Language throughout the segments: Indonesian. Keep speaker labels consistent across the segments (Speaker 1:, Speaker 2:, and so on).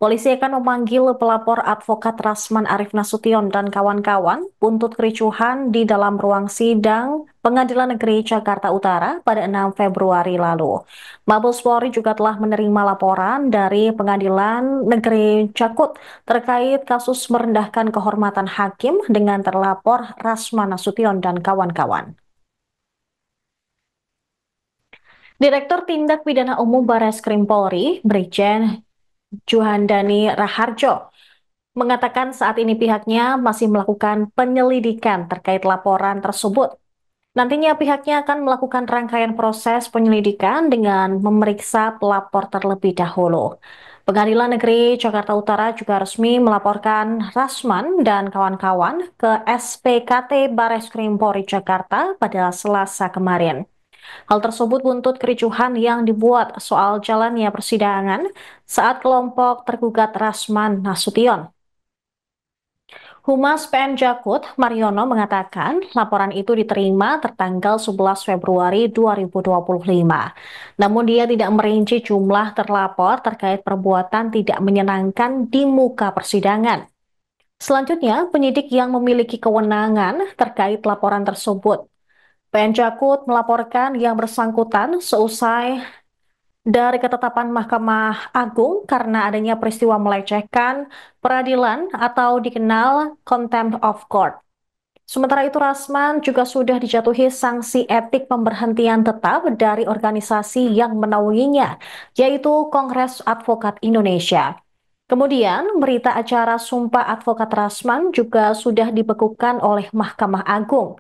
Speaker 1: Polisi akan memanggil pelapor advokat Rasman Arif Nasution dan kawan-kawan buntut kericuhan di dalam ruang sidang Pengadilan Negeri Jakarta Utara pada 6 Februari lalu. Mabes Polri juga telah menerima laporan dari Pengadilan Negeri Jakut terkait kasus merendahkan kehormatan hakim dengan terlapor Rasman Nasution dan kawan-kawan. Direktur Tindak Pidana Umum Barreskrim Polri, Brigjen Juhandani Raharjo, mengatakan saat ini pihaknya masih melakukan penyelidikan terkait laporan tersebut. Nantinya pihaknya akan melakukan rangkaian proses penyelidikan dengan memeriksa pelapor terlebih dahulu. Pengadilan Negeri Jakarta Utara juga resmi melaporkan Rasman dan kawan-kawan ke SPKT Barreskrim Polri Jakarta pada Selasa kemarin. Hal tersebut buntut kericuhan yang dibuat soal jalannya persidangan saat kelompok tergugat Rasman Nasution. Humas PN Jakut, Mariono mengatakan laporan itu diterima tertanggal 11 Februari 2025. Namun dia tidak merinci jumlah terlapor terkait perbuatan tidak menyenangkan di muka persidangan. Selanjutnya, penyidik yang memiliki kewenangan terkait laporan tersebut. PN Jakut melaporkan yang bersangkutan seusai dari ketetapan Mahkamah Agung karena adanya peristiwa melecehkan peradilan atau dikenal contempt of court. Sementara itu Rasman juga sudah dijatuhi sanksi etik pemberhentian tetap dari organisasi yang menaunginya, yaitu Kongres Advokat Indonesia. Kemudian, berita acara Sumpah Advokat Rasman juga sudah dibekukan oleh Mahkamah Agung.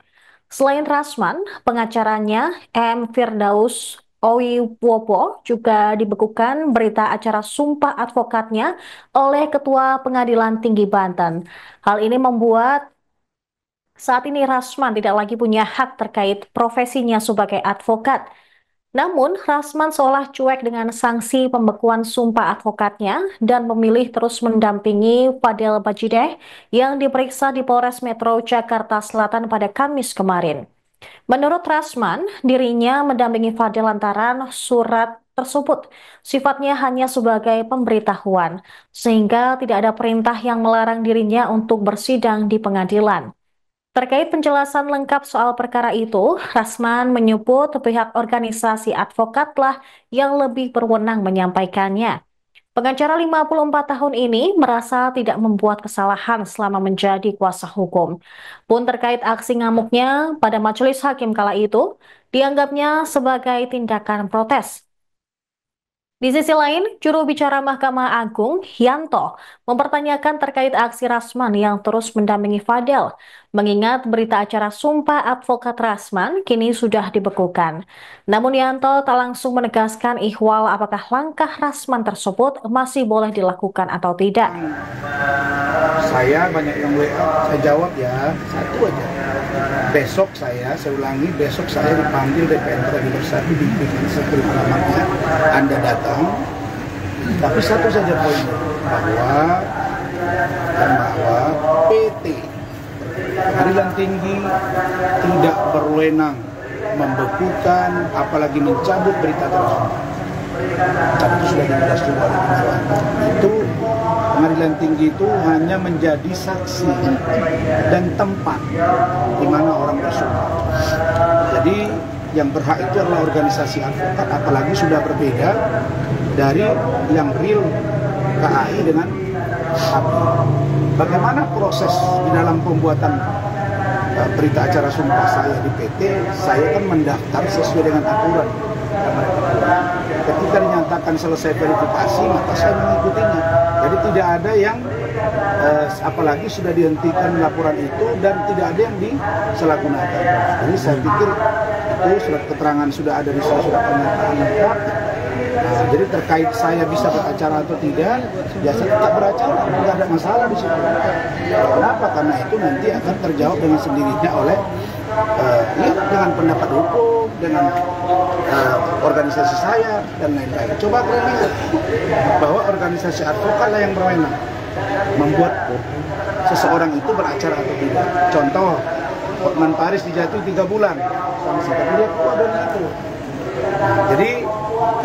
Speaker 1: Selain Rasman, pengacaranya M. Firdaus Owiwopo juga dibekukan berita acara sumpah advokatnya oleh Ketua Pengadilan Tinggi Banten. Hal ini membuat saat ini Rasman tidak lagi punya hak terkait profesinya sebagai advokat. Namun, Rasman seolah cuek dengan sanksi pembekuan sumpah advokatnya dan memilih terus mendampingi Fadel Bajideh yang diperiksa di Polres Metro Jakarta Selatan pada Kamis kemarin. Menurut Rasman, dirinya mendampingi Fadel lantaran surat tersebut sifatnya hanya sebagai pemberitahuan, sehingga tidak ada perintah yang melarang dirinya untuk bersidang di pengadilan. Terkait penjelasan lengkap soal perkara itu, Rasman menyebut pihak organisasi advokatlah yang lebih berwenang menyampaikannya. Pengacara 54 tahun ini merasa tidak membuat kesalahan selama menjadi kuasa hukum. Pun terkait aksi ngamuknya pada majelis hakim kala itu, dianggapnya sebagai tindakan protes. Di sisi lain, juru bicara Mahkamah Agung, Yanto, mempertanyakan terkait aksi Rasman yang terus mendampingi Fadel. Mengingat berita acara Sumpah Advokat Rasman kini sudah dibekukan. Namun Yanto tak langsung menegaskan ihwal apakah langkah Rasman tersebut masih boleh dilakukan atau tidak.
Speaker 2: Saya banyak yang WA, saya jawab ya, satu aja. Besok saya ulangi, besok saya dipanggil DPR Universitas di seperti alamatnya, Anda datang, tapi satu saja poinnya, bahwa PT Pengadilan Tinggi tidak berwenang membekukan, apalagi mencabut berita tersebut. Tapi itu sudah dijelas juga oleh pengadilan. Itu Pengadilan Tinggi itu hanya menjadi saksi dan tempat di mana orang bersumpah. Jadi yang berhak itu adalah organisasi advokat, apalagi sudah berbeda dari yang real KAI dengan API. Bagaimana proses di dalam pembuatan berita acara sumpah saya di PT, saya kan mendaftar sesuai dengan aturan yang mereka buat. Ketika dinyatakan selesai verifikasi, maka saya mengikutinya. Jadi tidak ada yang, apalagi sudah dihentikan laporan itu dan tidak ada yang disalahgunakan. Jadi saya pikir itu surat keterangan sudah ada di surat pernyataan lengkap. Nah, jadi terkait saya bisa beracara atau tidak, ya saya tetap beracara, tidak ada masalah di situ. Kenapa? Karena itu nanti akan terjawab dengan sendirinya oleh dengan pendapat hukum, dengan organisasi saya dan lain-lain. Coba kalian lihat bahwa organisasi advokat lah yang berwenang membuat seseorang itu beracara atau tidak. Contoh, Hotman Paris dijatuhi 3 bulan sanksi, tapi dia keluar dari itu. Jadi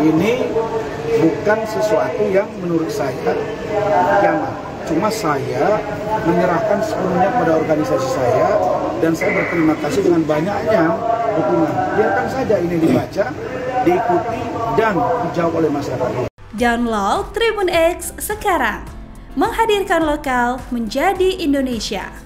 Speaker 2: ini bukan sesuatu yang menurut saya kiamat. Cuma saya menyerahkan sepenuhnya pada organisasi saya dan saya berterima kasih dengan banyaknya dukungan. Biarkan saja ini dibaca, diikuti, dan dijawab oleh masyarakat.
Speaker 3: Download Tribun X sekarang, menghadirkan lokal menjadi Indonesia.